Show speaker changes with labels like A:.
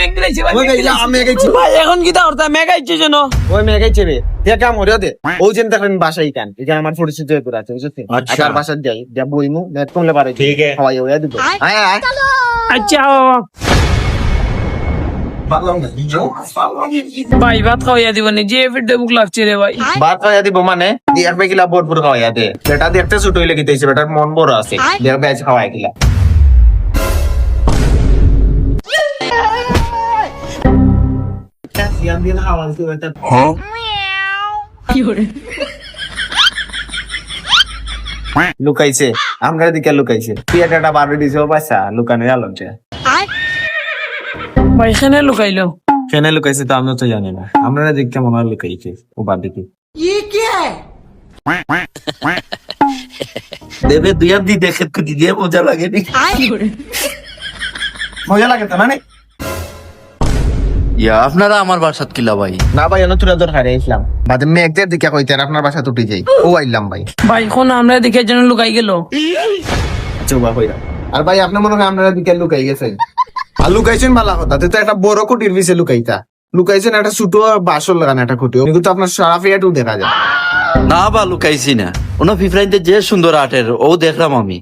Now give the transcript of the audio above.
A: মেঘ দিলাইছে ভাই
B: ওই ভাই আমি একাইছি
A: ভাই এখন কি তা করতা মেঘ আইছে যেন
B: ওই মেয়ে একাইছে রে তুই কাম করে দে ও যেন দেখেন বাসায় কান এখানে আমার পরিচিত হয়ে পড়ে আছে বুঝছিস
C: আচ্ছা।
B: আর বাসায় যাই যা বইমু নেট কমলে পারে
C: ঠিক আছে।
B: হাওয়াই হয়ে দিব আয় আয়
A: আচ্ছা ভাই ভাত খাওয়াইয়া দিব নি যে ফিরতে বুক লাগছে রে ভাই
B: ভাত খাওয়া দিব মানে এক বেগিলা ভরপুর খাওয়াইয়া দে বেটা দেখতে ছোট হইলে গিতেছে বেটার মন বড় আছে দেখ বেজ খাওয়াই গিলা সিয়াম দিন খাওয়া দিতে বেটা লুকাইছে আমরা দিকে লুকাইছে পিয়াটাটা বারো দিছে ও পয়সা লুকানো আলমছে
A: ভাই এখানে লুকাইলো
B: কেন লুকাইছে তো আমরা তো জানি না আমরা দিক কেমন হয় লুকাইছে ও বাদ দিকে
C: দেবে দুই আর দি দেখে কুটি দিয়ে মজা লাগে নি
B: মজা লাগে তো মানে
D: ইয়া আপনারা আমার বাসাত কিলা ভাই
B: না ভাই অন্য তুলা দরকার ইসলাম বাদে মেঘদের দিকে কইতে আর আপনার বাসা তুটি যাই ও আইলাম ভাই
A: ভাই কোন আমরা দেখে যেন লুকাই গেল
B: আচ্ছা বা কইরা আর ভাই আপনি মনে হয় আপনারা দিকে লুকাই গেছেন আর লুকাইছেন ভালো কথা তো একটা বড় কুটির পিছে লুকাইতা লুকাইছেন একটা ছোট বাসর লাগানো একটা কুটি কিন্তু আপনার সারাফিয়াটু দেখা যায়
D: না বা লুকাইছি না ওনা ফিফরাইনতে যে সুন্দর আটের ও দেখলাম আমি